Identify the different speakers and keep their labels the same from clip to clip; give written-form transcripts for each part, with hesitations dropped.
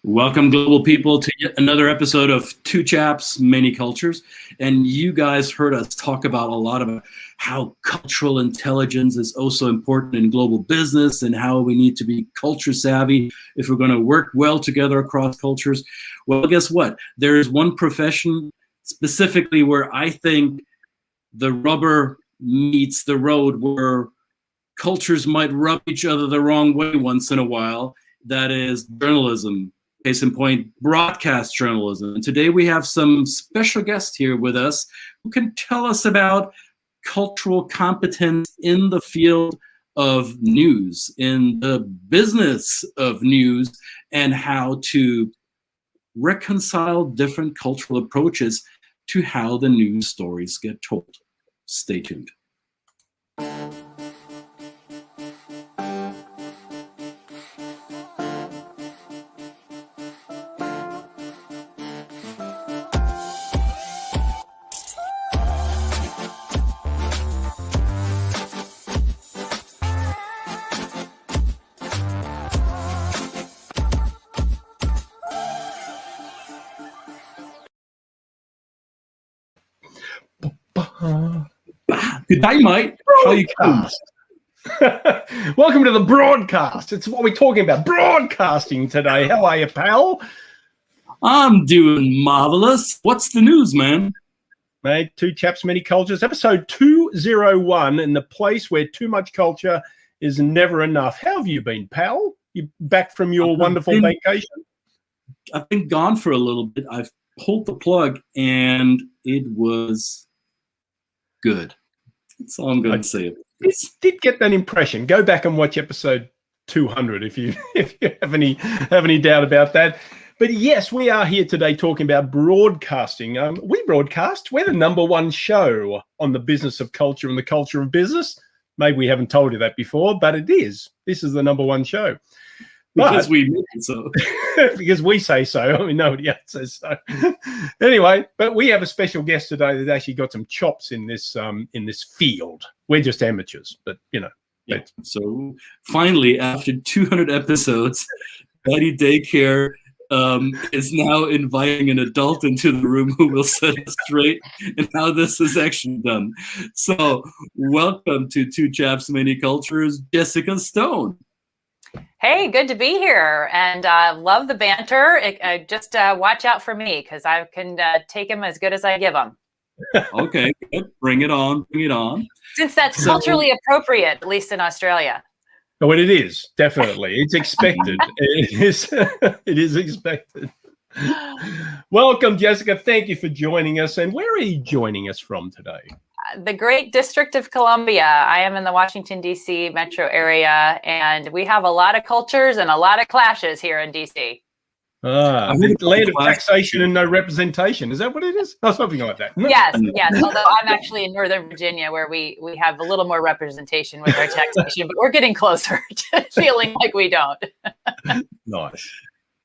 Speaker 1: Welcome, global people, to yet another episode of Two Chaps, Many Cultures. And you guys heard us talk about a lot about how cultural intelligence is also important in global business and how we need to be culture savvy if we're going to work well together across cultures. Well, guess what? There is one profession specifically where I think the rubber meets the road, where cultures might rub each other the wrong way once in a while. That is journalism. Case in point, broadcast journalism. And today we have some special guests here with us who can tell us about cultural competence in the field of news, in the business of news, and how to reconcile different cultural approaches to how the news stories get told. Stay tuned. Good day, mate. How you doing?
Speaker 2: Welcome to the broadcast. It's what we're talking about, broadcasting today. How are you, pal?
Speaker 1: I'm doing marvelous. What's the news, man?
Speaker 2: Mate, Two Chaps, Many Cultures, episode 201, in the place where too much culture is never enough. How have you been, pal? You back from your wonderful vacation?
Speaker 1: I've been gone for a little bit. I've pulled the plug, and it was good. That's all I'm going to say.
Speaker 2: Did get that impression. Go back and watch episode 200 if you have any doubt about that. But yes, we are here today talking about broadcasting. We broadcast. We're the #1 show on the business of culture and the culture of business. Maybe we haven't told you that before, but it is. This is the #1 show.
Speaker 1: Because we make it so.
Speaker 2: Because we say so. I mean, nobody else says so. Anyway, but we have a special guest today that actually got some chops in this field. We're just amateurs, but you know.
Speaker 1: Yeah. So finally, after 200 episodes, Betty Daycare is now inviting an adult into the room who will set us straight in how this is actually done. So welcome to Two Chaps, Many Cultures, Jessica Stone.
Speaker 3: Hey, good to be here, and love the banter. Just watch out for me, because I can take him as good as I give him.
Speaker 1: Okay, good. Bring it on. Bring it on.
Speaker 3: Since that's culturally appropriate, at least in Australia.
Speaker 2: Oh, it is, definitely. It's expected. It is expected. Welcome, Jessica. Thank you for joining us. And where are you joining us from today?
Speaker 3: The great District of Columbia. I am in the Washington, D.C. metro area, and we have a lot of cultures and a lot of clashes here in D.C.
Speaker 2: The land of taxation and no representation. Is that what it is? No, something like that.
Speaker 3: Yes. Although I'm actually in Northern Virginia, where we have a little more representation with our taxation, but we're getting closer to feeling like we don't.
Speaker 2: Nice.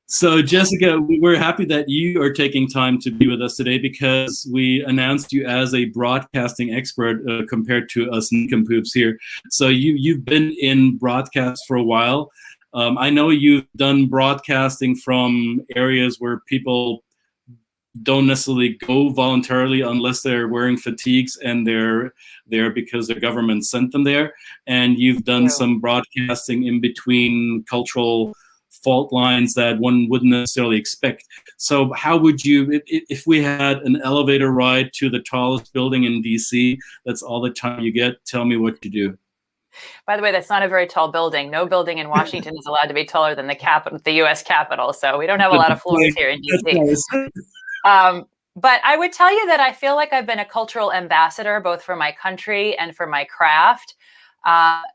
Speaker 1: So, Jessica, we're happy that you are taking time to be with us today, because we announced you as a broadcasting expert compared to us nincompoops here. So you've been in broadcast for a while. I know you've done broadcasting from areas where people don't necessarily go voluntarily unless they're wearing fatigues and they're there because the government sent them there. And you've done some broadcasting in between cultural fault lines that one wouldn't necessarily expect. So how would you, if we had an elevator ride to the tallest building in DC, that's all the time you get, tell me what you do.
Speaker 3: By the way, that's not a very tall building. No building in Washington is allowed to be taller than the U.S. Capitol. So we don't have a lot of floors here in DC. But I would tell you that I feel like I've been a cultural ambassador, both for my country and for my craft,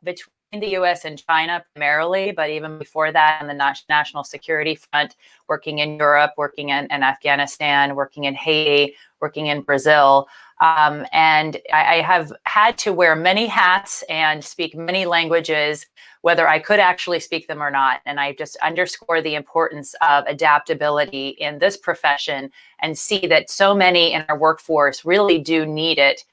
Speaker 3: between the U.S. and China primarily, but even before that on the national security front, working in Europe, working in Afghanistan, working in Haiti, working in Brazil. And I have had to wear many hats and speak many languages, whether I could actually speak them or not. And I just underscore the importance of adaptability in this profession and see that so many in our workforce really do need it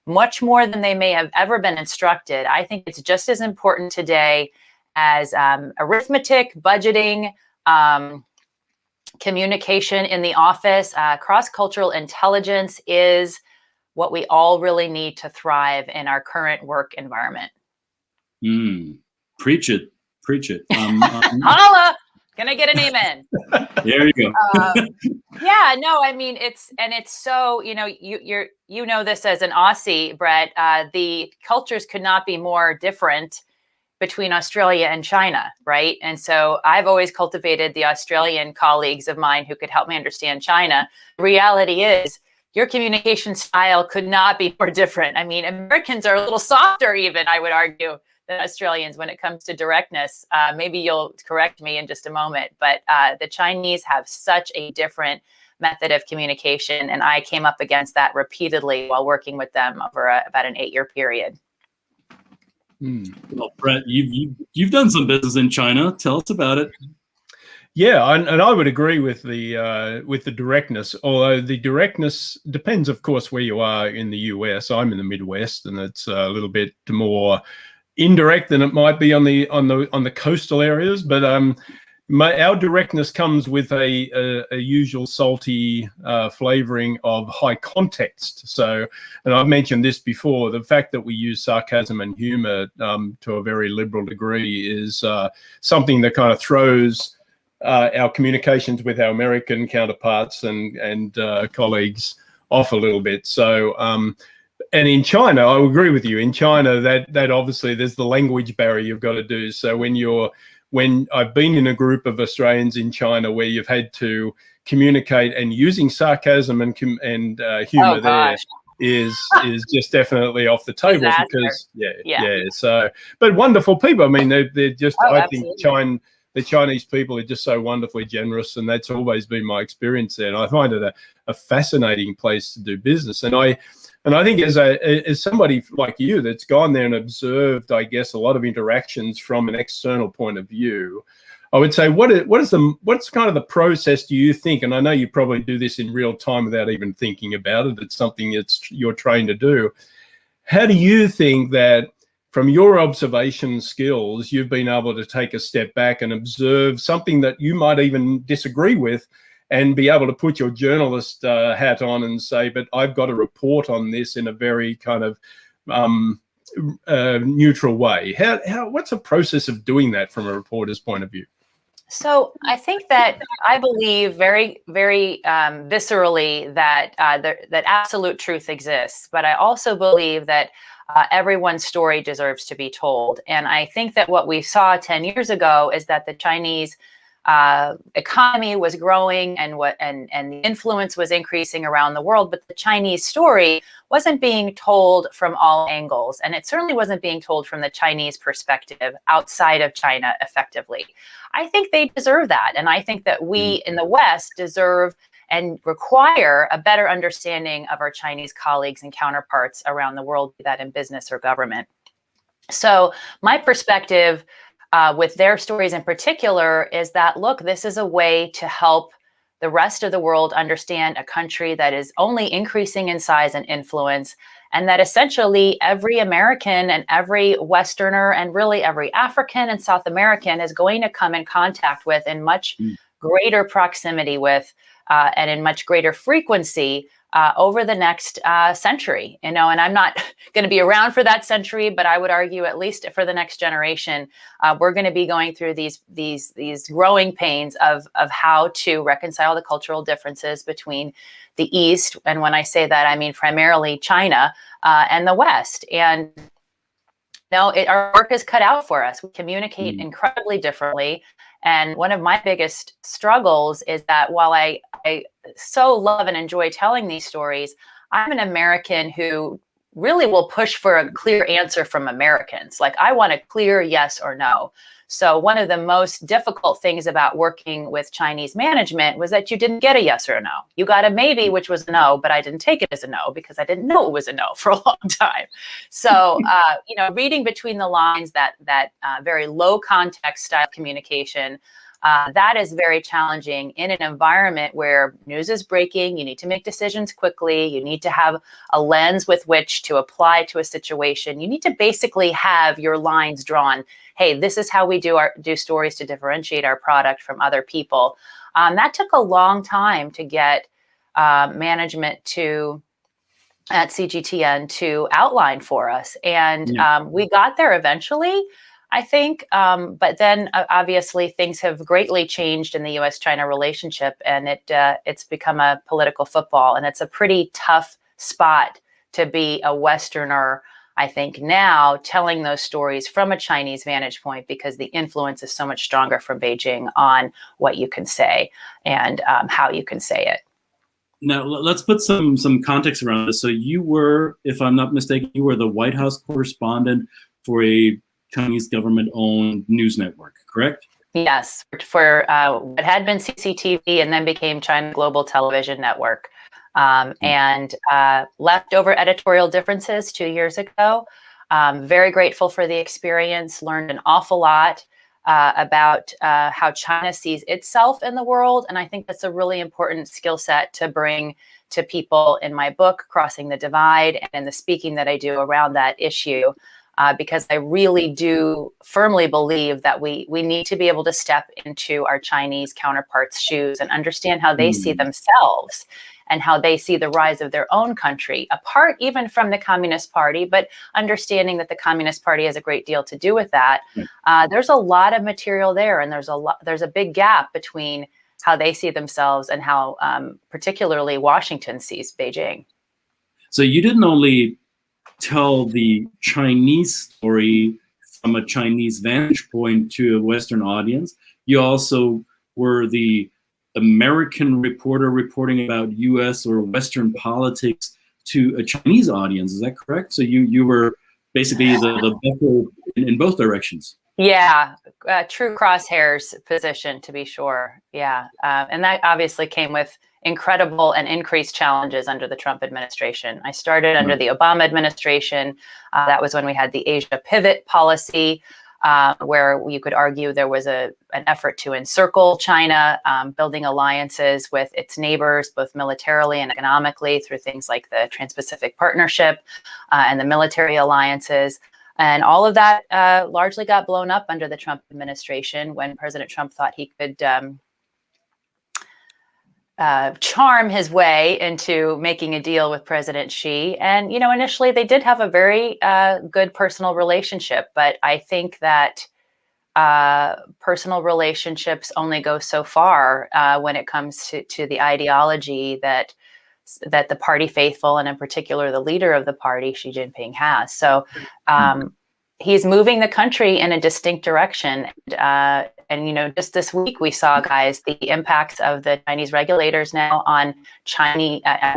Speaker 3: much more than they may have ever been instructed. I think it's just as important today as arithmetic, budgeting, communication in the office, cross-cultural intelligence is what we all really need to thrive in our current work environment.
Speaker 1: Preach it. Preach it.
Speaker 3: Holla! Can I get an amen?
Speaker 1: There you go.
Speaker 3: Yeah, no, I mean, it's so, you know this as an Aussie, Brett, the cultures could not be more different between Australia and China, right? And so I've always cultivated the Australian colleagues of mine who could help me understand China. The reality is your communication style could not be more different. I mean, Americans are a little softer even, I would argue, than Australians when it comes to directness. Maybe you'll correct me in just a moment, but the Chinese have such a different method of communication, and I came up against that repeatedly while working with them over about an 8-year period.
Speaker 1: Well, Brett, you've done some business in China. Tell us about it.
Speaker 2: Yeah, and I would agree with the directness, although the directness depends, of course, where you are in the US. I'm in the Midwest, and it's a little bit more indirect than it might be on the coastal areas. But our directness comes with a usual salty flavoring of high context. So, and I've mentioned this before, the fact that we use sarcasm and humor to a very liberal degree is something that kind of throws our communications with our American counterparts and colleagues off a little bit. So, and in China, I agree with you. In China, that obviously there's the language barrier you've got to do. So when I've been in a group of Australians in China where you've had to communicate, and using sarcasm and humor there is just definitely off the table. Because so, but wonderful people. I mean, they're just I think the Chinese people are just so wonderfully generous, and that's always been my experience there. And I find it a fascinating place to do business. And I think as somebody like you that's gone there and observed, I guess, a lot of interactions from an external point of view, I would say, what's kind of the process do you think? And I know you probably do this in real time without even thinking about it. It's something you're trained to do. How do you think that, from your observation skills, you've been able to take a step back and observe something that you might even disagree with, and be able to put your journalist hat on and say, but I've got to report on this in a very kind of neutral way? What's the process of doing that from a reporter's point of view?
Speaker 3: So I think that I believe very, very viscerally that that absolute truth exists, but I also believe that everyone's story deserves to be told. And I think that what we saw 10 years ago is that the Chinese economy was growing and the influence was increasing around the world, but the Chinese story wasn't being told from all angles, and it certainly wasn't being told from the Chinese perspective outside of China effectively. I think they deserve that, and I think that we in the West deserve and require a better understanding of our Chinese colleagues and counterparts around the world, be that in business or government. So my perspective with their stories in particular is that, look, this is a way to help the rest of the world understand a country that is only increasing in size and influence, and that essentially every American and every Westerner and really every African and South American is going to come in contact with in much greater proximity with and in much greater frequency over the next century, and I'm not going to be around for that century, but I would argue at least for the next generation, we're going to be going through these growing pains of how to reconcile the cultural differences between the East, and when I say that, I mean primarily China and the West. And our work is cut out for us. We communicate incredibly differently. And one of my biggest struggles is that while I so love and enjoy telling these stories, I'm an American who really will push for a clear answer from Americans. Like, I want a clear yes or no. So one of the most difficult things about working with Chinese management was that you didn't get a yes or a no. You got a maybe, which was a no, but I didn't take it as a no because I didn't know it was a no for a long time. So, reading between the lines, that very low context style communication That is very challenging in an environment where news is breaking. You need to make decisions quickly. You need to have a lens with which to apply to a situation. You need to basically have your lines drawn. Hey, this is how we do stories to differentiate our product from other people. That took a long time to get management at CGTN to outline for us. And we got there eventually, I think. But then obviously things have greatly changed in the US-China relationship, and it's become a political football, and it's a pretty tough spot to be a Westerner, I think, now telling those stories from a Chinese vantage point, because the influence is so much stronger from Beijing on what you can say and how you can say it.
Speaker 1: Now, let's put some context around this. So you were, if I'm not mistaken, you were the White House correspondent for a Chinese government-owned news network, correct?
Speaker 3: Yes, for what had been CCTV and then became China Global Television Network. And left over editorial differences 2 years ago. Very grateful for the experience, learned an awful lot about how China sees itself in the world. And I think that's a really important skill set to bring to people in my book, Crossing the Divide, and in the speaking that I do around that issue, because I really do firmly believe that we need to be able to step into our Chinese counterparts' shoes and understand how they see themselves and how they see the rise of their own country, apart even from the Communist Party, but understanding that the Communist Party has a great deal to do with that. There's a lot of material there, and there's a big gap between how they see themselves and how particularly Washington sees Beijing.
Speaker 1: So you didn't only tell the Chinese story from a Chinese vantage point to a Western audience, you also were the American reporter reporting about US or Western politics to a Chinese audience. Is that correct? So you were basically the buffer in both directions.
Speaker 3: Yeah, true crosshairs position, to be sure. Yeah, and that obviously came with incredible and increased challenges under the Trump administration. I started under the Obama administration. That was when we had the Asia pivot policy, where you could argue there was an effort to encircle China, building alliances with its neighbors, both militarily and economically, through things like the Trans-Pacific Partnership and the military alliances. And all of that largely got blown up under the Trump administration when President Trump thought he could charm his way into making a deal with President Xi. And, initially they did have a very good personal relationship, but I think that personal relationships only go so far when it comes to the ideology that the party faithful, and in particular the leader of the party, Xi Jinping, has. So he's moving the country in a distinct direction. And just this week we saw, guys, the impacts of the Chinese regulators now on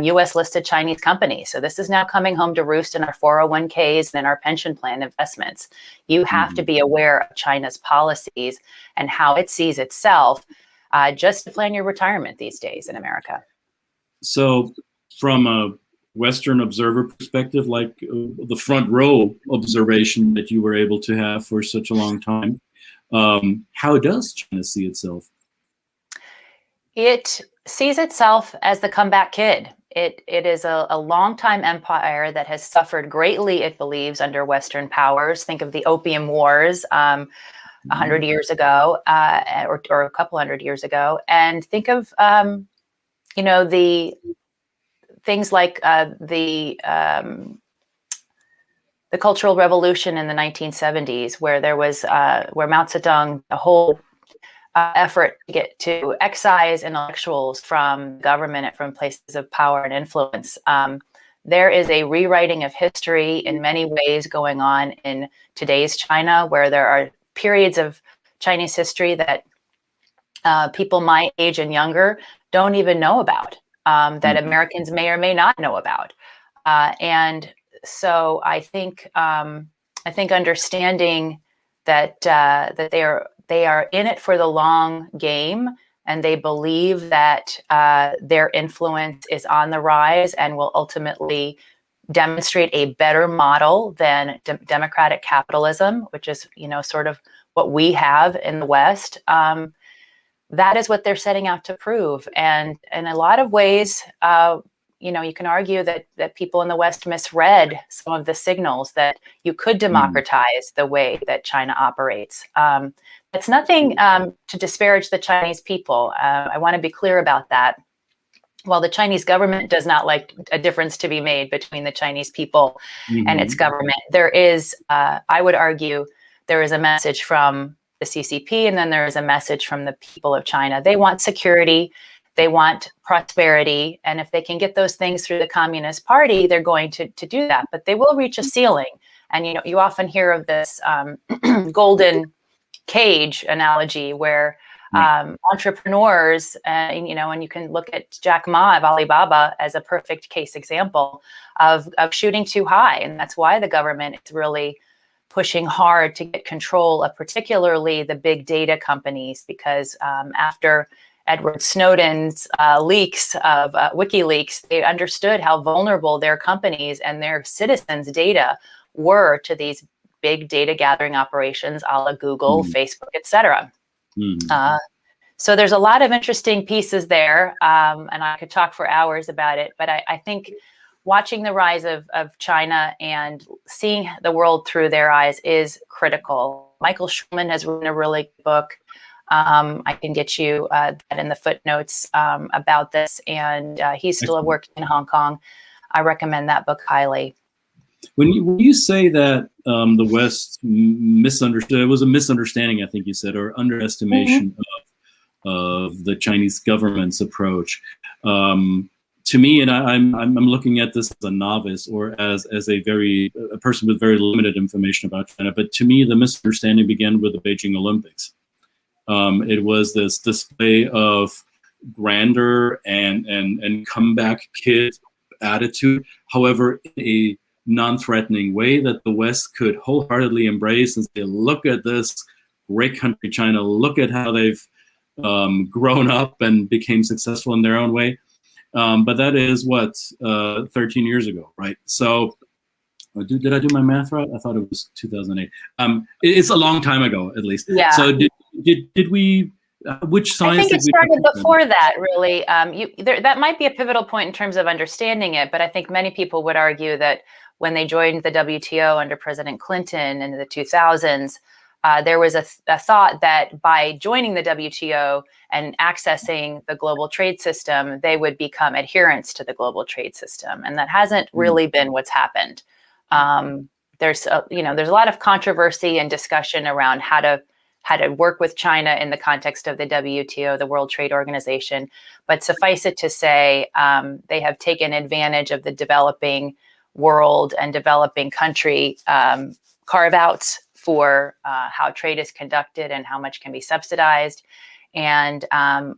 Speaker 3: US listed Chinese companies. So this is now coming home to roost in our 401ks and in our pension plan investments. You have to be aware of China's policies and how it sees itself just to plan your retirement these days in America. So
Speaker 1: from a Western observer perspective, like the front row observation that you were able to have for such a long time, how does China see itself?
Speaker 3: It sees itself as the comeback kid. It is a longtime empire that has suffered greatly, it believes, under Western powers. Think of the Opium Wars 100 years ago, or a couple hundred years ago, and think of the things like the Cultural Revolution in the 1970s, where there was where Mao Zedong, a whole effort to get to excise intellectuals from government and from places of power and influence. There is a rewriting of history in many ways going on in today's China, where there are periods of Chinese history that people my age and younger don't even know about, that Americans may or may not know about. And so I think understanding that that they are in it for the long game, and they believe that their influence is on the rise and will ultimately demonstrate a better model than democratic capitalism, which is sort of what we have in the West. that is what they're setting out to prove. And in a lot of ways, you know, you can argue that people in the West misread some of the signals that you could democratize the way that China operates. It's nothing to disparage the Chinese people. I want to be clear about that. While the Chinese government does not like a difference to be made between the Chinese people and its government, there is, I would argue, there is a message from the CCP, and then there is a message from the people of China. They want security, they want prosperity, and if they can get those things through the Communist Party, they're going to do that. But they will reach a ceiling. And you know, you often hear of this golden cage analogy where entrepreneurs, you know, and you can look at Jack Ma of Alibaba as a perfect case example of shooting too high. And that's why the government is really pushing hard to get control of particularly the big data companies, because after Edward Snowden's leaks of WikiLeaks, they understood how vulnerable their companies and their citizens' data were to these big data gathering operations a la Google, Facebook, etc. So there's a lot of interesting pieces there, and I could talk for hours about it, but I think watching the rise of China and seeing the world through their eyes is critical. Michael Schulman has written a really good book. I can get you that in the footnotes about this, and he's still working in Hong Kong. I recommend that book highly.
Speaker 1: When you say that the West misunderstood, it was a misunderstanding, I think you said, or underestimation of the Chinese government's approach. To me, and I'm looking at this as a novice or as a person with very limited information about China, but to me, the misunderstanding began with the Beijing Olympics. It was this display of grandeur and comeback kid attitude, however, in a non-threatening way that the West could wholeheartedly embrace and say, look at this great country, China, look at how they've grown up and became successful in their own way. But that is what, 13 years ago, right? So did I do my math right? I thought it was 2008. It's a long time ago, at least.
Speaker 3: Yeah.
Speaker 1: So did we, which science?
Speaker 3: I think it started before that, really. That might be a pivotal point in terms of understanding it, but I think many people would argue that when they joined the WTO under President Clinton in the 2000s, there was a thought that by joining the WTO and accessing the global trade system, they would become adherents to the global trade system. And that hasn't really been what's happened. There's a lot of controversy and discussion around how to work with China in the context of the WTO, the World Trade Organization. But suffice it to say, they have taken advantage of the developing world and developing country carve-outs for how trade is conducted and how much can be subsidized. And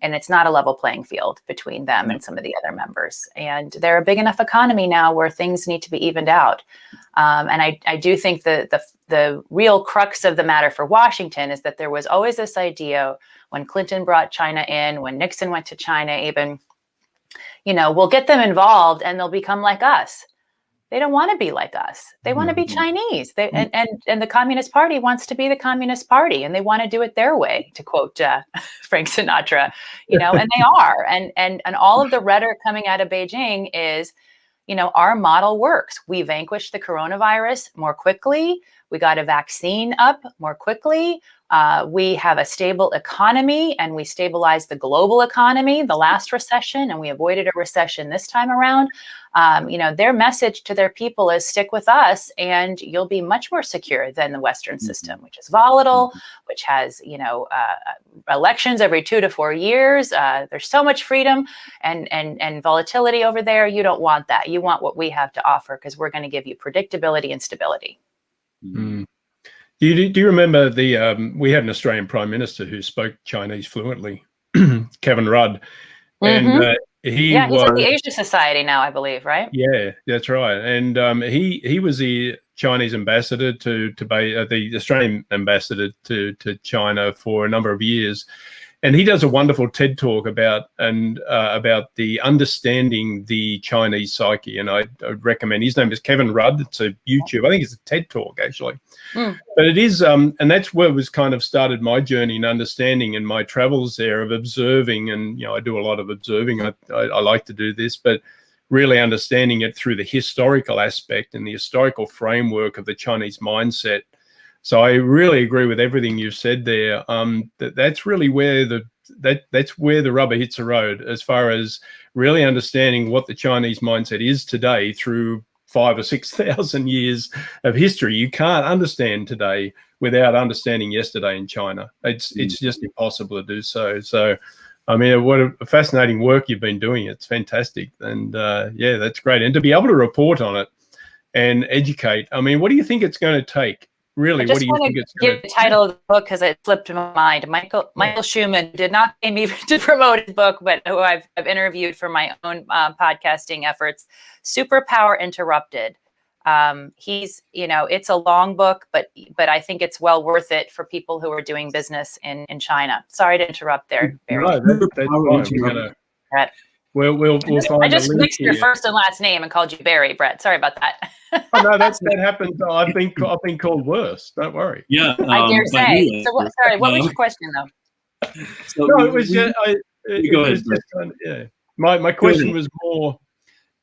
Speaker 3: it's not a level playing field between them and some of the other members. And they're a big enough economy now where things need to be evened out. And I do think the real crux of the matter for Washington is that there was always this idea when Clinton brought China in, when Nixon went to China even, we'll get them involved and they'll become like us. They don't want to be like us. They want to be Chinese. And the Communist Party wants to be the Communist Party, and they want to do it their way, to quote Frank Sinatra, and they are. And all of the rhetoric coming out of Beijing is, our model works. We vanquished the coronavirus more quickly. We got a vaccine up more quickly. We have a stable economy, and we stabilized the global economy, the last recession, and we avoided a recession this time around. Their message to their people is stick with us and you'll be much more secure than the Western system, which is volatile, which has, elections every 2 to 4 years. There's so much freedom and volatility over there. You don't want that. You want what we have to offer because we're going to give you predictability and stability.
Speaker 2: Do you remember we had an Australian Prime Minister who spoke Chinese fluently, Kevin Rudd, and he's at the Asia
Speaker 3: Society now, I believe, right?
Speaker 2: Yeah, that's right. And he was the Chinese ambassador the Australian ambassador to China for a number of years. And he does a wonderful TED talk about the understanding the Chinese psyche. And I'd recommend, his name is Kevin Rudd. It's a YouTube, I think it's a TED talk actually. But it is, and that's where it was kind of started my journey in understanding and my travels there of observing. And, I do a lot of observing. I like to do this, but really understanding it through the historical aspect and the historical framework of the Chinese mindset. So I really agree with everything you've said there. That's really where that's where the rubber hits the road, as far as really understanding what the Chinese mindset is today through 5,000 or 6,000 years of history. You can't understand today without understanding yesterday in China. It's just impossible to do so. So, I mean, what a fascinating work you've been doing. It's fantastic. And yeah, that's great. And to be able to report on it and educate, I mean, what do you think it's going to take? Really, what do you think it's going to
Speaker 3: give the title of the book because it slipped my mind. Michael Schumann did not pay me to promote his book, but who I've interviewed for my own podcasting efforts. Superpower Interrupted. He's, it's a long book, but I think it's well worth it for people who are doing business in China. Sorry to interrupt there, Barry.
Speaker 2: No, that's fine. We'll find.
Speaker 3: I just mixed your first and last name and called you Barry, Brett. Sorry about that.
Speaker 2: Oh, no, that happens. I've been called worse. Don't worry.
Speaker 1: Yeah,
Speaker 3: I dare say. So, what was your question though?
Speaker 1: So
Speaker 2: no, it was just.
Speaker 1: Go ahead.
Speaker 2: My question was more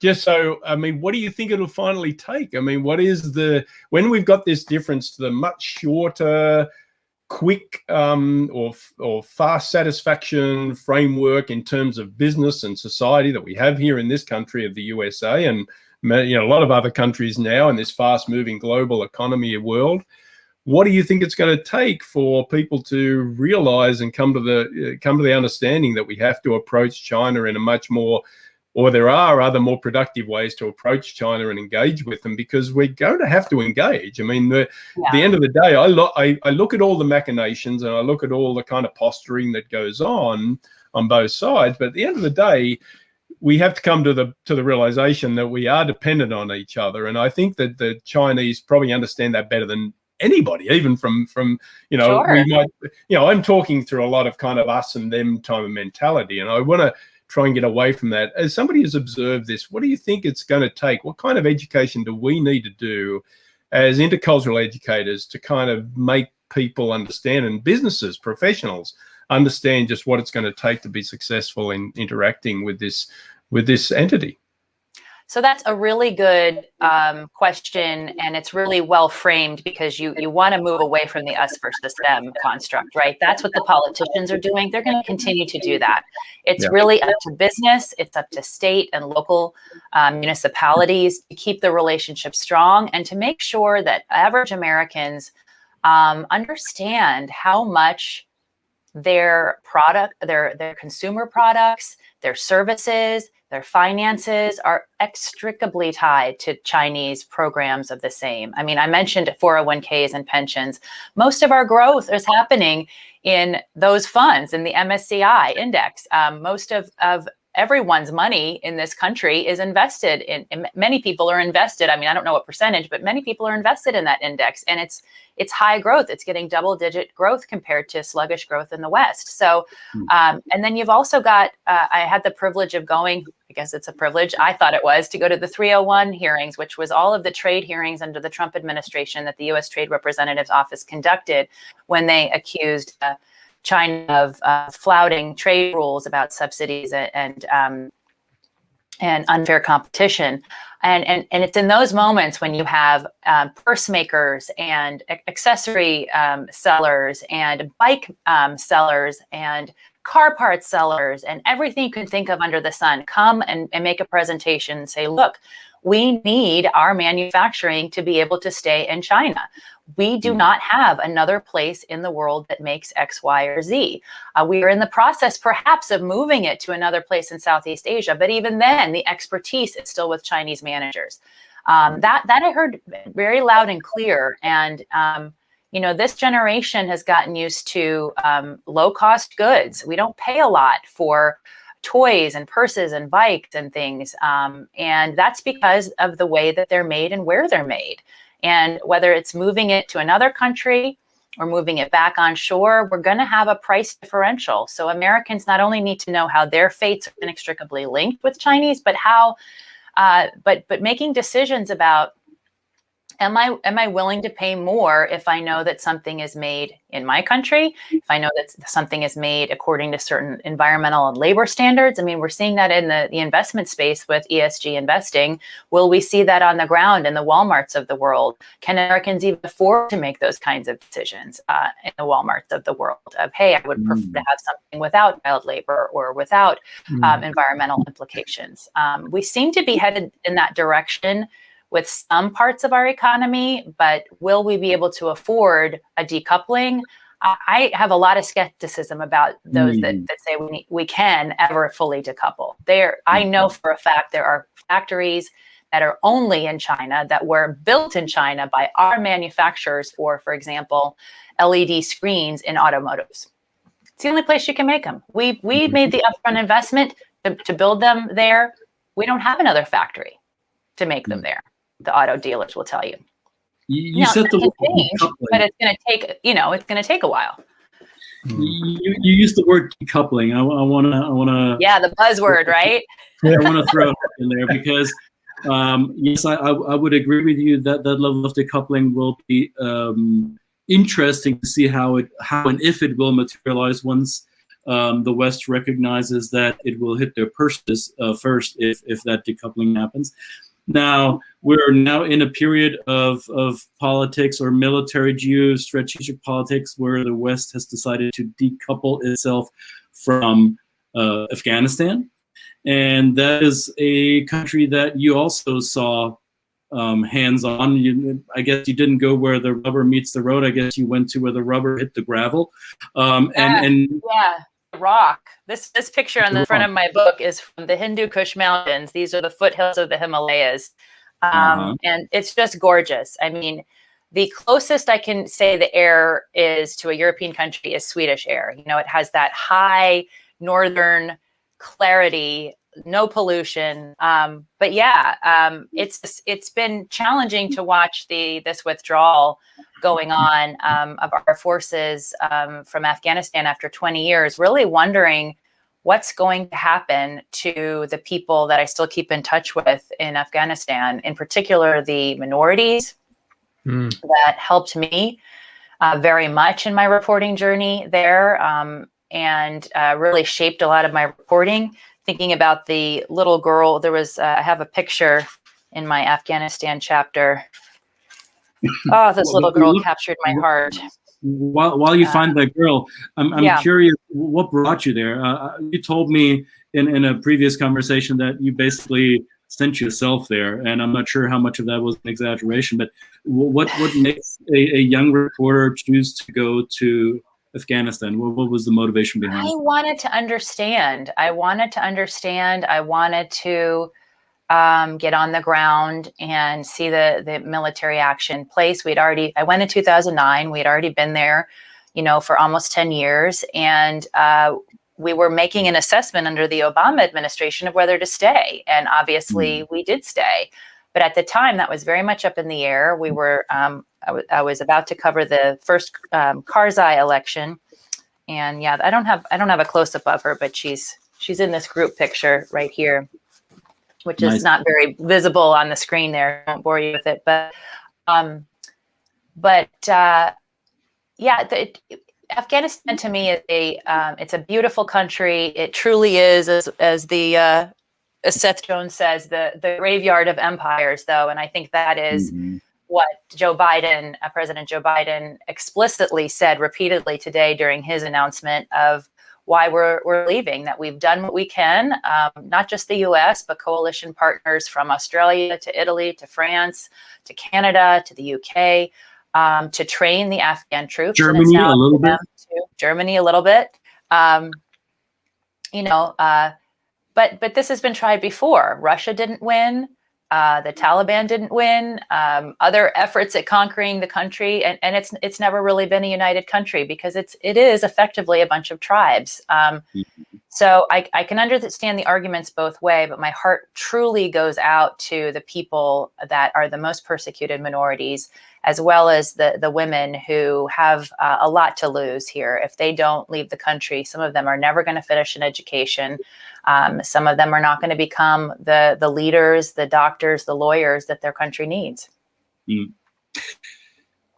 Speaker 2: just so. I mean, what do you think it'll finally take? I mean, when we've got this difference to the much shorter, quick or fast satisfaction framework in terms of business and society that we have here in this country of the USA, and a lot of other countries now in this fast moving global economy world, what do you think it's going to take for people to realize and come to the understanding that we have to approach China in a much more, or there are other more productive ways to approach China and engage with them, because we're going to have to engage. I mean, at the end of the day, I look at all the machinations and I look at all the kind of posturing that goes on both sides. But at the end of the day, we have to come to the realization that we are dependent on each other. And I think that the Chinese probably understand that better than anybody, even from
Speaker 3: Sure.
Speaker 2: We might, I'm talking through a lot of kind of us and them type of mentality. And I want to try and get away from that. As somebody who's observed this, what do you think it's going to take? What kind of education do we need to do as intercultural educators to kind of make people understand, and businesses, professionals understand just what it's going to take to be successful in interacting with this entity?
Speaker 3: So that's a really good question, and it's really well framed, because you want to move away from the us versus them construct, right? That's what the politicians are doing. They're going to continue to do that. It's really up to business. It's up to state and local municipalities to keep the relationship strong and to make sure that average Americans understand how much their product, their consumer products, their services, their finances are inextricably tied to Chinese programs of the same. I mean, I mentioned 401ks and pensions. Most of our growth is happening in those funds, in the MSCI index. Most of everyone's money in this country is invested in, many people are invested. I mean, I don't know what percentage, but many people are invested in that index, and it's high growth. It's getting double-digit growth compared to sluggish growth in the West. So, and then you've also got, I had the privilege of going, I guess it's a privilege, I thought it was, to go to the 301 hearings, which was all of the trade hearings under the Trump administration that the U.S. Trade Representative's Office conducted when they accused China of flouting trade rules about subsidies and unfair competition. And it's in those moments when you have purse makers and accessory sellers and bike sellers and car parts sellers and everything you can think of under the sun come and make a presentation and say, look, we need our manufacturing to be able to stay in China. We do not have another place in the world that makes X, Y, or Z. We are in the process, perhaps, of moving it to another place in Southeast Asia. But even then, the expertise is still with Chinese managers. That I heard very loud and clear. And, this generation has gotten used to low-cost goods. We don't pay a lot for toys and purses and bikes and things. And that's because of the way that they're made and where they're made. And whether it's moving it to another country or moving it back on shore, we're going to have a price differential. So Americans not only need to know how their fates are inextricably linked with Chinese, but how, but making decisions about, am I willing to pay more if I know that something is made in my country, if I know that something is made according to certain environmental and labor standards? I mean, we're seeing that in the investment space with ESG investing. Will we see that on the ground in the Walmarts of the world? Can Americans even afford to make those kinds of decisions in the Walmarts of the world of, hey, I would prefer to have something without child labor or without environmental implications? We seem to be headed in that direction with some parts of our economy, but will we be able to afford a decoupling? I have a lot of skepticism about those that say we can ever fully decouple. I know for a fact there are factories that are only in China, that were built in China by our manufacturers for example, LED screens in automotives. It's the only place you can make them. We made the upfront investment to build them there. We don't have another factory to make them there. The auto dealers will tell you.
Speaker 1: You said the word decoupling,
Speaker 3: but it's going to take, it's going to take a while.
Speaker 1: You used the word decoupling. I want to.
Speaker 3: Yeah, the buzzword, right?
Speaker 1: I want to throw it in there because, yes, I would agree with you that that level of decoupling will be interesting to see how and if it will materialize once the West recognizes that it will hit their purses first if that decoupling happens. Now, we're now in a period of politics or military geostrategic politics where the West has decided to decouple itself from Afghanistan. And that is a country that you also saw hands-on. I guess you didn't go where the rubber meets the road. I guess you went to where the rubber hit the gravel.
Speaker 3: Rock. This picture on the front of my book is from the Hindu Kush Mountains. These are the foothills of the Himalayas. And it's just gorgeous. I mean, the closest I can say the air is to a European country is Swedish air. It has that high northern clarity, no pollution. But yeah, it's been challenging to watch this withdrawal going on of our forces from Afghanistan after 20 years, really wondering what's going to happen to the people that I still keep in touch with in Afghanistan, in particular the minorities that helped me very much in my reporting journey there and really shaped a lot of my reporting. Thinking about the little girl, I have a picture in my Afghanistan chapter. Oh, this little girl captured my heart.
Speaker 1: While you find that girl, I'm curious, what brought you there? You told me in a previous conversation that you basically sent yourself there, and I'm not sure how much of that was an exaggeration, but what makes a young reporter choose to go to Afghanistan? What was the motivation behind it?
Speaker 3: I wanted to understand. I wanted to get on the ground and see the military action place. I went in 2009. We had already been there, for almost 10 years. And we were making an assessment under the Obama administration of whether to stay. And obviously we did stay. But at the time, that was very much up in the air. We were, I was about to cover the first Karzai election. And yeah, I don't have a close up of her, but she's in this group picture right here, which is not very visible on the screen there. I won't bore you with it, Afghanistan to me is it's a beautiful country. It truly is, as Seth Jones says, the graveyard of empires, though, and I think that is what President Joe Biden explicitly said repeatedly today during his announcement of why we're leaving, that we've done what we can, not just the US, but coalition partners from Australia to Italy to France to Canada to the UK to train the Afghan troops.
Speaker 1: Germany a little bit.
Speaker 3: Germany a little bit. But this has been tried before. Russia didn't win. The Taliban didn't win. Other efforts at conquering the country, and it's never really been a united country because it is effectively a bunch of tribes. So I can understand the arguments both ways, but my heart truly goes out to the people that are the most persecuted minorities, as well as the women who have a lot to lose here. If they don't leave the country, some of them are never going to finish an education. Some of them are not going to become the leaders, the doctors, the lawyers that their country needs.
Speaker 1: Mm.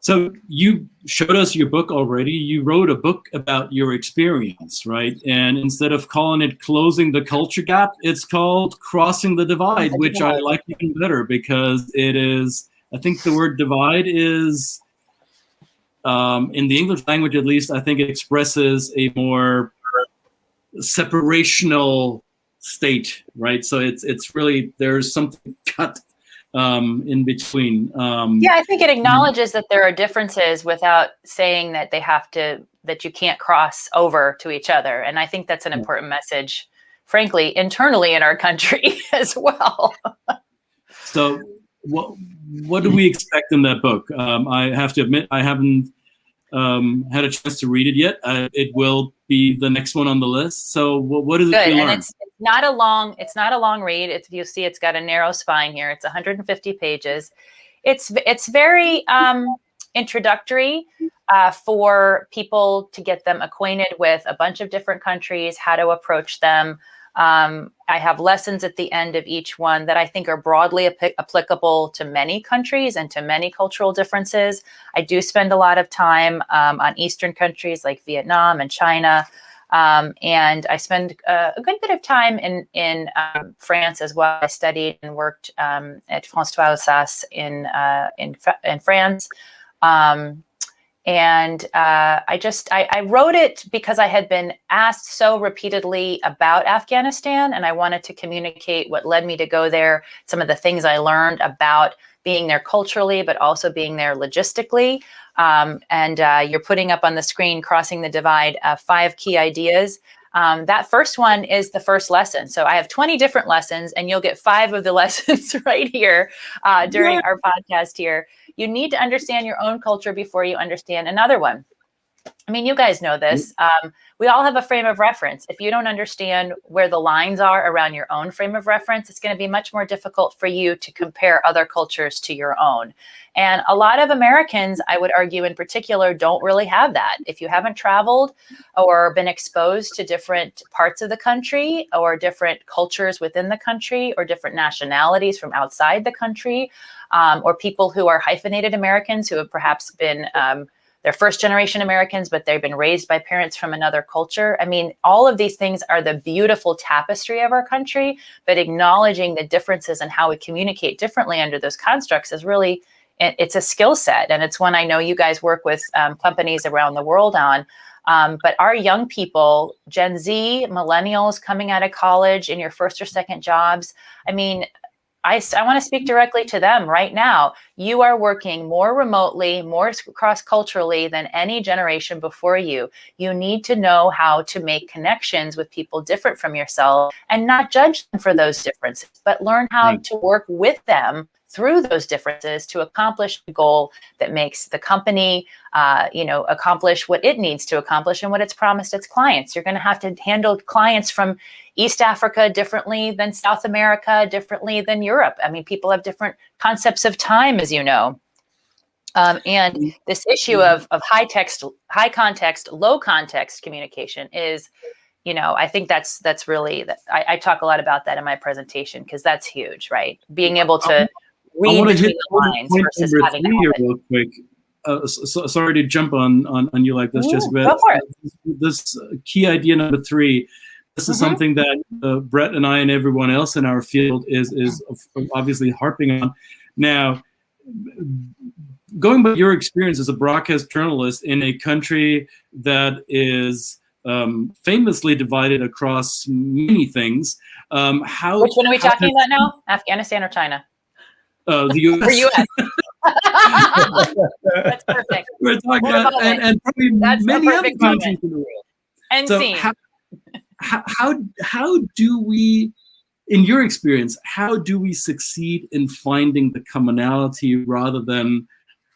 Speaker 1: So you showed us your book already. You wrote a book about your experience, right? And instead of calling it Closing the Culture Gap, it's called Crossing the Divide, which I like even better because it is, I think the word divide is, in the English language at least, I think it expresses a more separational state, right? So it's really, there's something cut in between.
Speaker 3: Yeah, I think it acknowledges that there are differences without saying that that you can't cross over to each other. And I think that's an important message, frankly, internally in our country as well.
Speaker 1: So what do we expect in that book? I have to admit, I haven't had a chance to read it yet. It will be the next one on the list. So what is it we learn?
Speaker 3: It's not a long read. You'll see it's got a narrow spine here. It's 150 pages. It's very introductory for people to get them acquainted with a bunch of different countries, how to approach them. I have lessons at the end of each one that I think are broadly applicable to many countries and to many cultural differences. I do spend a lot of time on Eastern countries like Vietnam and China. And I spend a good bit of time in France as well. I studied and worked at 𝙏𝙬𝙤 𝘾𝙪𝙡𝙪 in France. I wrote it because I had been asked so repeatedly about Afghanistan, and I wanted to communicate what led me to go there, some of the things I learned about being there culturally, but also being there logistically. You're putting up on the screen, Crossing the Divide, 5 key ideas. That first one is the first lesson. So I have 20 different lessons, and you'll get 5 of the lessons right here during our podcast here. You need to understand your own culture before you understand another one. I mean, you guys know this. We all have a frame of reference. If you don't understand where the lines are around your own frame of reference, it's going to be much more difficult for you to compare other cultures to your own. And a lot of Americans, I would argue in particular, don't really have that. If you haven't traveled or been exposed to different parts of the country or different cultures within the country or different nationalities from outside the country, or people who are hyphenated Americans who have perhaps been they're first generation Americans, but they've been raised by parents from another culture. I mean, all of these things are the beautiful tapestry of our country, but acknowledging the differences and how we communicate differently under those constructs is really, it's a skill set. And it's one I know you guys work with companies around the world on. But our young people, Gen Z, millennials coming out of college in your first or second jobs, I mean, I want to speak directly to them right now. You are working more remotely, more cross-culturally than any generation before you. You need to know how to make connections with people different from yourself and not judge them for those differences, but learn how to work with them through those differences to accomplish a goal that makes the company, accomplish what it needs to accomplish and what it's promised its clients. You're going to have to handle clients from East Africa differently than South America, differently than Europe. I mean, people have different concepts of time, as you know. And this issue of high context, low context communication is, I think that's really, I talk a lot about that in my presentation because that's huge, right? Being able to read between the lines versus having to
Speaker 1: real quick. Sorry to jump on you like this, Jessica.
Speaker 3: Go for it.
Speaker 1: This key idea number 3. This is something that Brett and I and everyone else in our field is obviously harping on. Now, going by your experience as a broadcast journalist in a country that is famously divided across many things,
Speaker 3: which one are we talking about now? Afghanistan or China?
Speaker 1: The U.S.
Speaker 3: Or U.S. That's perfect.
Speaker 1: We're talking about and probably many other countries in the world.
Speaker 3: And
Speaker 1: so how do we, in your experience, how do we succeed in finding the commonality rather than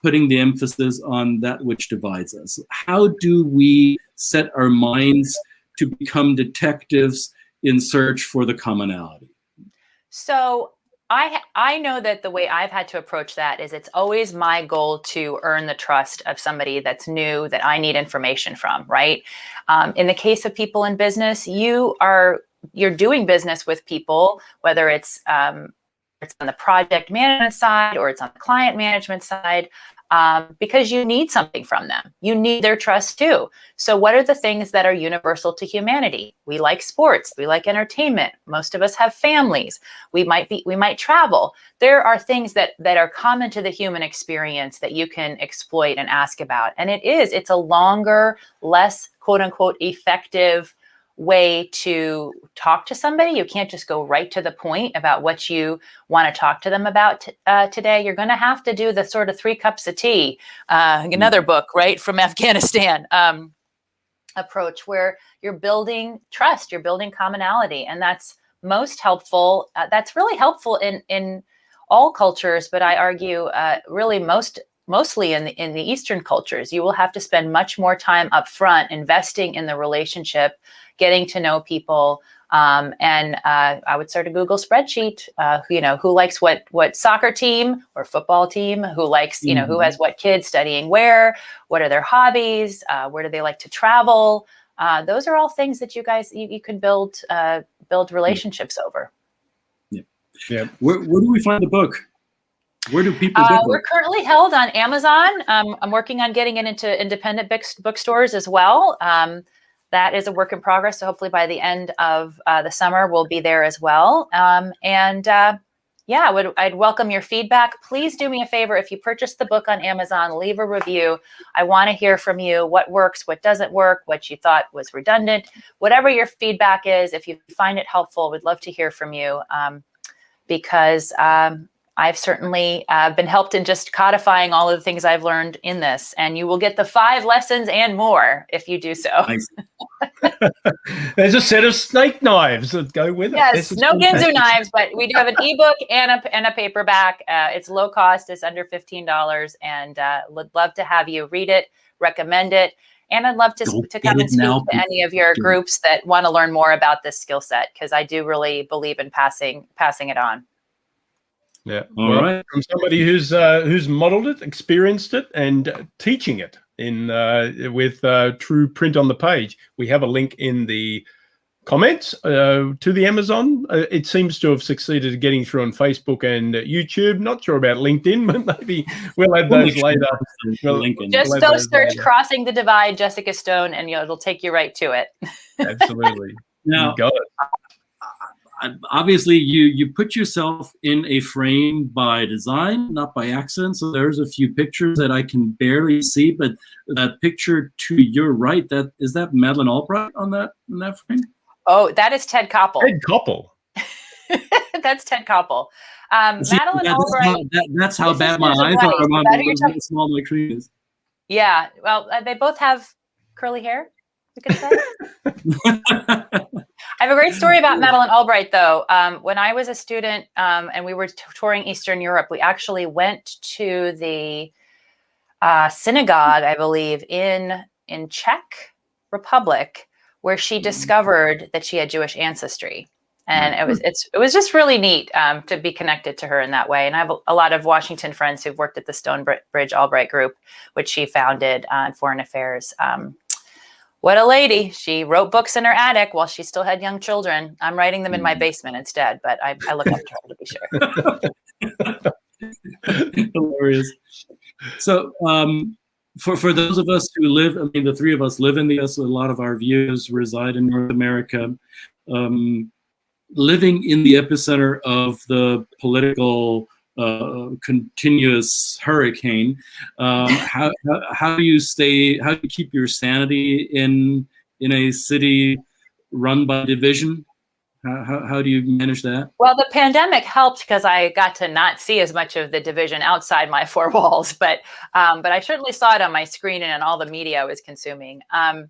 Speaker 1: putting the emphasis on that which divides us? How do we set our minds to become detectives in search for the commonality?
Speaker 3: So I know that the way I've had to approach that is it's always my goal to earn the trust of somebody that's new that I need information from, right? In the case of people in business, you're doing business with people, whether it's on the project management side or it's on the client management side, because you need something from them. You need their trust too. So what are the things that are universal to humanity? We like sports, we like entertainment. Most of us have families. We might travel. There are things that are common to the human experience that you can exploit and ask about. And it's a longer, less quote unquote effective way to talk to somebody. You can't just go right to the point about what you want to talk to them about today. You're going to have to do the sort of 3 cups of tea, another book, right, from Afghanistan approach, where you're building trust, you're building commonality. And that's most helpful. That's really helpful in all cultures, but I argue really mostly in the Eastern cultures. You will have to spend much more time up front investing in the relationship, getting to know people. And I would start a Google spreadsheet, who likes what soccer team or football team, who likes, who has what kids studying where, what are their hobbies, where do they like to travel? Those are all things that you guys, you can build relationships over.
Speaker 2: Yeah.
Speaker 1: Where do we find the book? Where do people get
Speaker 3: We're currently held on Amazon. I'm working on getting it into independent bookstores as well. That is a work in progress. So hopefully by the end of the summer, we'll be there as well. I'd welcome your feedback. Please do me a favor. If you purchase the book on Amazon, leave a review. I want to hear from you what works, what doesn't work, what you thought was redundant, whatever your feedback is. If you find it helpful, we'd love to hear from you because I've certainly been helped in just codifying all of the things I've learned in this, and you will get the 5 lessons and more if you do so.
Speaker 1: Nice.
Speaker 2: There's a set of snake knives that go with it.
Speaker 3: Yes, no Ginzu knives, but we do have an ebook and a paperback. It's low cost; it's under $15, and would love to have you read it, recommend it, and I'd love to come and speak to any of your groups that want to learn more about this skill set, because I do really believe in passing it on.
Speaker 2: Yeah. All right. From somebody who's modeled it, experienced it, and teaching it with true print on the page. We have a link in the comments to the Amazon. It seems to have succeeded at getting through on Facebook and YouTube. Not sure about LinkedIn, but maybe we'll add those later.
Speaker 3: Just go search "Crossing the Divide" Jessica Stone, and it'll take you right to it.
Speaker 2: Absolutely.
Speaker 1: Now,
Speaker 2: you got it.
Speaker 1: Obviously, you put yourself in a frame by design, not by accident. So there's a few pictures that I can barely see, but that picture to your right, is that Madeleine Albright on that frame?
Speaker 3: Oh, that is Ted Koppel.
Speaker 2: Ted Koppel.
Speaker 3: That's Ted Koppel. Madeleine Albright.
Speaker 1: That's how bad my eyes are. How small my screen is.
Speaker 3: Yeah. Well, they both have curly hair, we could say. I have a great story about Madeleine Albright, though. When I was a student and we were touring Eastern Europe, we actually went to the synagogue, I believe, in Czech Republic, where she discovered that she had Jewish ancestry. And it was just really neat to be connected to her in that way. And I have a lot of Washington friends who've worked at the Stonebridge Albright Group, which she founded in Foreign Affairs. What a lady. She wrote books in her attic while she still had young children. I'm writing them in my basement instead, but I look up to her to be sure.
Speaker 1: Hilarious. So for those of us who live, I mean, the 3 of us live in the US, a lot of our viewers reside in North America. Living in the epicenter of the political continuous hurricane, how do you keep your sanity in a city run by division? How do you manage that?
Speaker 3: Well, the pandemic helped because I got to not see as much of the division outside my 4 walls, but I certainly saw it on my screen and in all the media I was consuming. I'm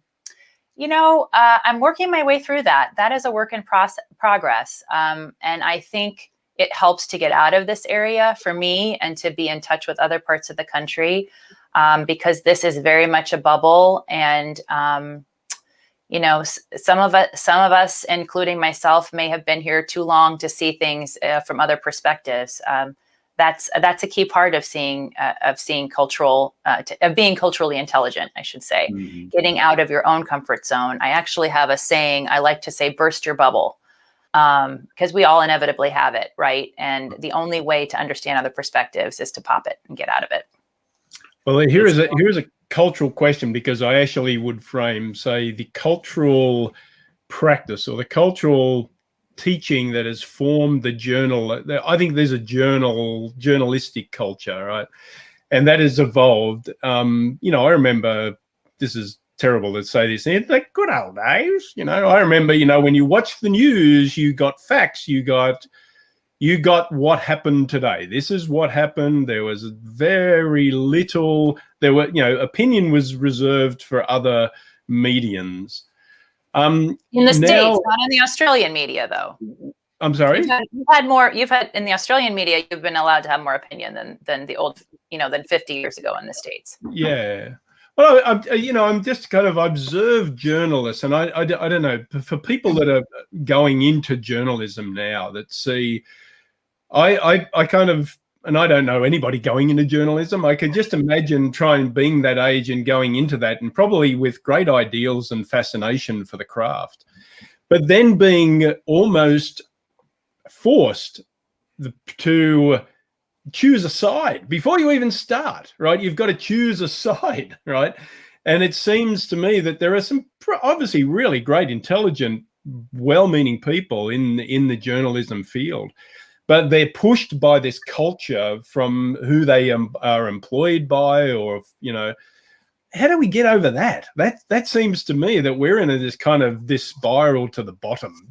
Speaker 3: working my way through that. That is a work in progress, and I think it helps to get out of this area for me and to be in touch with other parts of the country, because this is very much a bubble, and some of us, including myself, may have been here too long to see things from other perspectives. That's a key part of being culturally intelligent, I should say. Mm-hmm. Getting out of your own comfort zone. I actually have a saying. I like to say, burst your bubble, because we all inevitably have it, right? And the only way to understand other perspectives is to pop it and get out of it.
Speaker 2: Well, here's a cultural question, because I actually would frame, say, the cultural practice or the cultural teaching that has formed the journal. I think there's a journalistic culture, right? And that has evolved. I remember, this is terrible to say this, in the good old days, I remember, when you watch the news, you got facts, you got what happened today. This is what happened. There was very little, opinion was reserved for other mediums.
Speaker 3: In the States, not in the Australian media, though.
Speaker 2: I'm sorry?
Speaker 3: You've had in the Australian media, you've been allowed to have more opinion than the old, than 50 years ago in the States.
Speaker 2: Yeah. Well, I'm just kind of observed journalists, and I don't know, for people that are going into journalism now that see, I kind of, and I don't know anybody going into journalism. I could just imagine being that age and going into that, and probably with great ideals and fascination for the craft, but then being almost forced to choose a side before you even start, right? You've got to choose a side, right? And it seems to me that there are some obviously really great, intelligent, well-meaning people in the journalism field, but they're pushed by this culture from who they are employed by, or, how do we get over that? That seems to me that we're in this spiral to the bottom.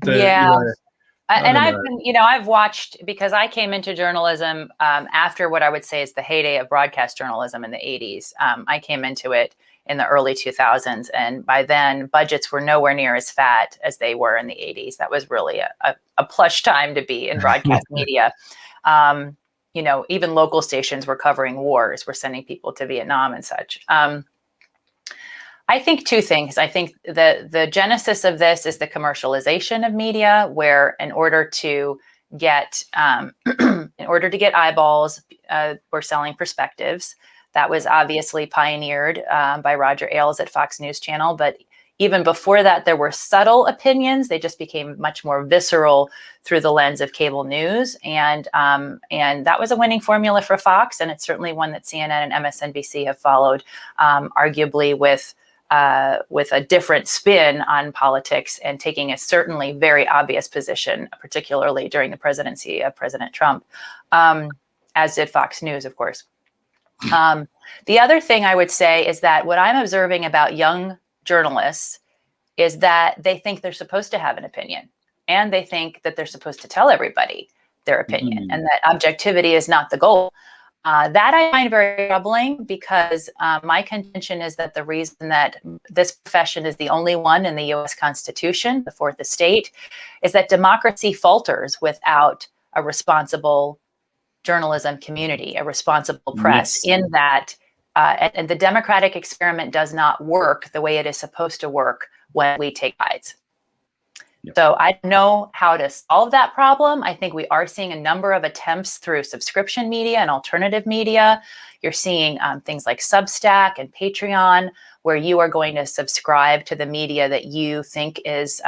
Speaker 3: I've watched, because I came into journalism after what I would say is the heyday of broadcast journalism in the 80s. I came into it in the early 2000s, and by then budgets were nowhere near as fat as they were in the 80s. That was really a plush time to be in broadcast media. Even local stations were covering wars, were sending people to Vietnam and such. I think two things. I think the genesis of this is the commercialization of media, where in order to get eyeballs, we're selling perspectives. That was obviously pioneered by Roger Ailes at Fox News Channel. But even before that, there were subtle opinions. They just became much more visceral through the lens of cable news. And that was a winning formula for Fox. And it's certainly one that CNN and MSNBC have followed, arguably with a different spin on politics, and taking a certainly very obvious position, particularly during the presidency of President Trump, as did Fox News, of course. The other thing I would say is that what I'm observing about young journalists is that they think they're supposed to have an opinion, and they think that they're supposed to tell everybody their opinion, and that objectivity is not the goal. That I find very troubling, because my contention is that the reason that this profession is the only one in the U.S. Constitution, the fourth estate, is that democracy falters without a responsible journalism community, a responsible press. Yes. In that, and the democratic experiment does not work the way it is supposed to work when we take sides. Yep. So I don't know how to solve that problem. I think we are seeing a number of attempts through subscription media and alternative media. You're seeing things like Substack and Patreon, where you are going to subscribe to the media that you think is,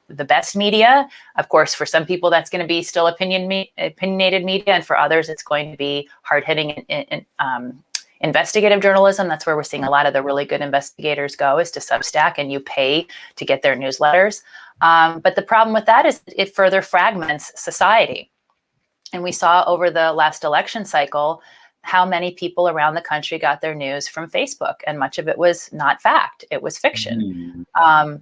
Speaker 3: the best media. Of course, for some people, that's going to be still opinionated media, and for others, it's going to be hard-hitting investigative journalism. That's where we're seeing a lot of the really good investigators go, is to Substack, and you pay to get their newsletters. But the problem with that is it further fragments society. And we saw over the last election cycle how many people around the country got their news from Facebook, and much of it was not fact, it was fiction.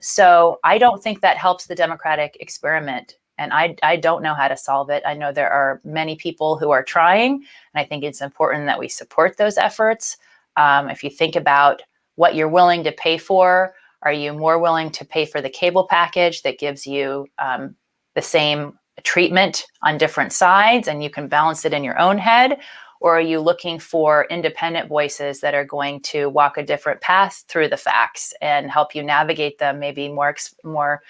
Speaker 3: So I don't think that helps the democratic experiment, and I don't know how to solve it. I know there are many people who are trying, and I think it's important that we support those efforts. If you think about what you're willing to pay for, are you more willing to pay for the cable package that gives you the same treatment on different sides, and you can balance it in your own head? Or are you looking for independent voices that are going to walk a different path through the facts and help you navigate them maybe more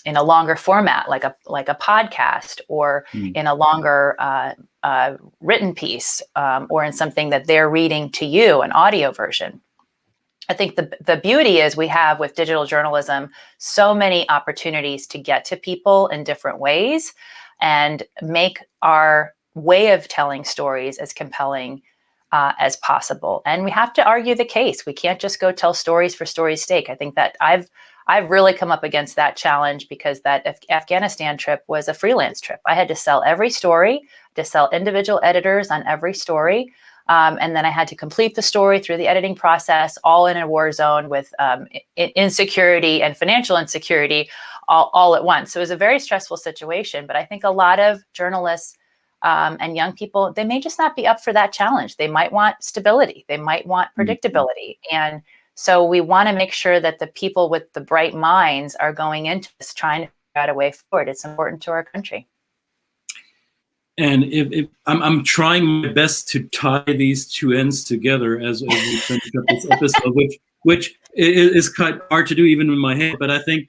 Speaker 3: in a longer format, like a podcast, or in a longer written piece, or in something that they're reading to you, an audio version? I think the beauty is we have with digital journalism so many opportunities to get to people in different ways and make our way of telling stories as compelling as possible. And we have to argue the case. We can't just go tell stories for story's sake. I think that I've really come up against that challenge, because that Afghanistan trip was a freelance trip. I had to sell every story, to sell individual editors on every story. And then I had to complete the story through the editing process, all in a war zone with insecurity and financial insecurity all at once. So it was a very stressful situation. But I think a lot of journalists and young people, they may just not be up for that challenge. They might want stability. They might want predictability. And so we want to make sure that the people with the bright minds are going into this trying to figure out a way forward. It's important to our country.
Speaker 1: And if I'm trying my best to tie these two ends together as we finish up this episode, which is quite hard to do even in my head. But I think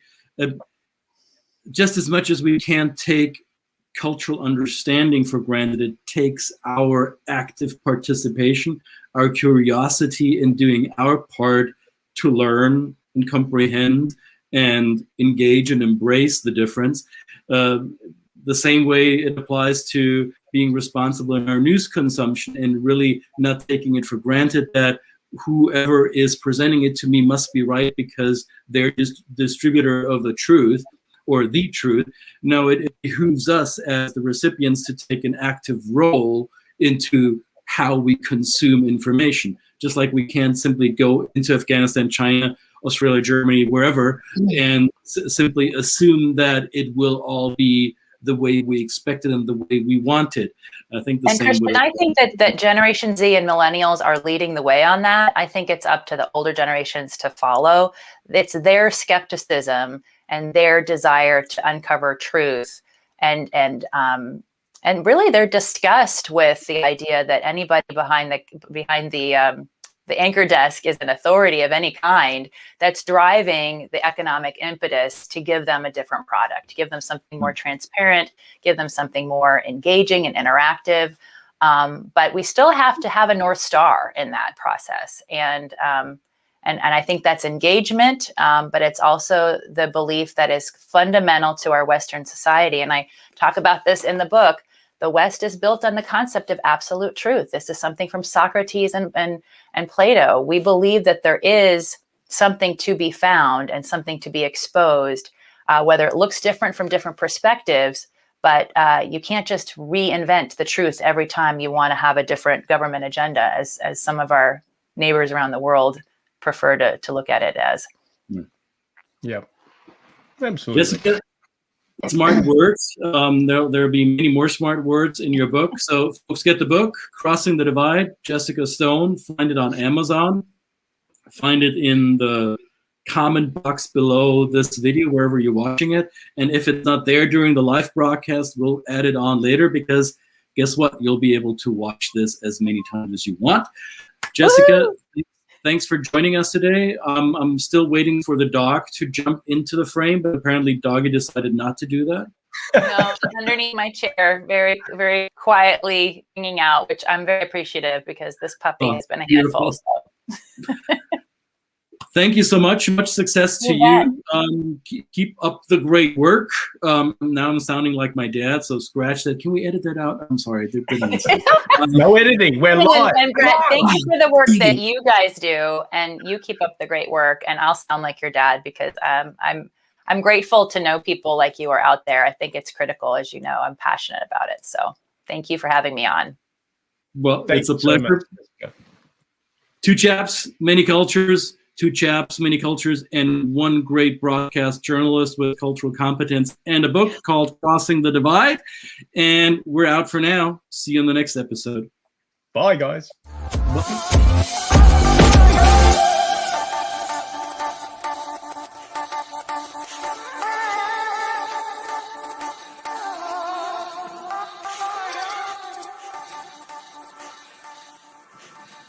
Speaker 1: just as much as we can't take cultural understanding for granted, it takes our active participation, our curiosity in doing our part to learn and comprehend and engage and embrace the difference. The same way it applies to being responsible in our news consumption and really not taking it for granted that whoever is presenting it to me must be right because they're just distributor of the truth or the truth. No, it behooves us as the recipients to take an active role into how we consume information. Just like we can't simply go into Afghanistan, China, Australia, Germany, wherever, and simply assume that it will all be the way we expected and the way we wanted. I think the same way.
Speaker 3: I think that Generation Z and millennials are leading the way on that. I think it's up to the older generations to follow. It's their skepticism and their desire to uncover truth, and really their disgust with the idea that anybody behind the anchor desk is an authority of any kind that's driving the economic impetus to give them a different product, to give them something more transparent, give them something more engaging and interactive. But we still have to have a North Star in that process. And I think that's engagement, but it's also the belief that is fundamental to our Western society. And I talk about this in the book. The West is built on the concept of absolute truth. This is something from Socrates and Plato. We believe that there is something to be found and something to be exposed, whether it looks different from different perspectives, but you can't just reinvent the truth every time you want to have a different government agenda, as some of our neighbors around the world prefer to look at it as.
Speaker 2: Yeah, absolutely.
Speaker 1: Jessica, smart words. There'll be many more smart words in your book. So folks, get the book, Crossing the Divide, Jessica Stone. Find it on Amazon. Find it in the comment box below this video, wherever you're watching it. And if it's not there during the live broadcast, we'll add it on later, because guess what? You'll be able to watch this as many times as you want. Jessica, thanks for joining us today. I'm still waiting for the dog to jump into the frame, but apparently Doggy decided not to do that.
Speaker 3: No, she's underneath my chair, very, very quietly hanging out, which I'm very appreciative, because this puppy has been a handful. So.
Speaker 1: Thank you so much. Much success to you. Keep up the great work. Now I'm sounding like my dad, so scratch that. Can we edit that out? I'm sorry.
Speaker 2: No editing. We're live.
Speaker 3: And Brett, thank you for the work that you guys do, and you keep up the great work. And I'll sound like your dad, because I'm grateful to know people like you are out there. I think it's critical, as you know. I'm passionate about it. So thank you for having me on.
Speaker 1: Well, it's a pleasure. Two chaps, many cultures. Two chaps, many cultures, and one great broadcast journalist with cultural competence, and a book called Crossing the Divide. And we're out for now. See you in the next episode.
Speaker 2: Bye, guys.
Speaker 1: Bye.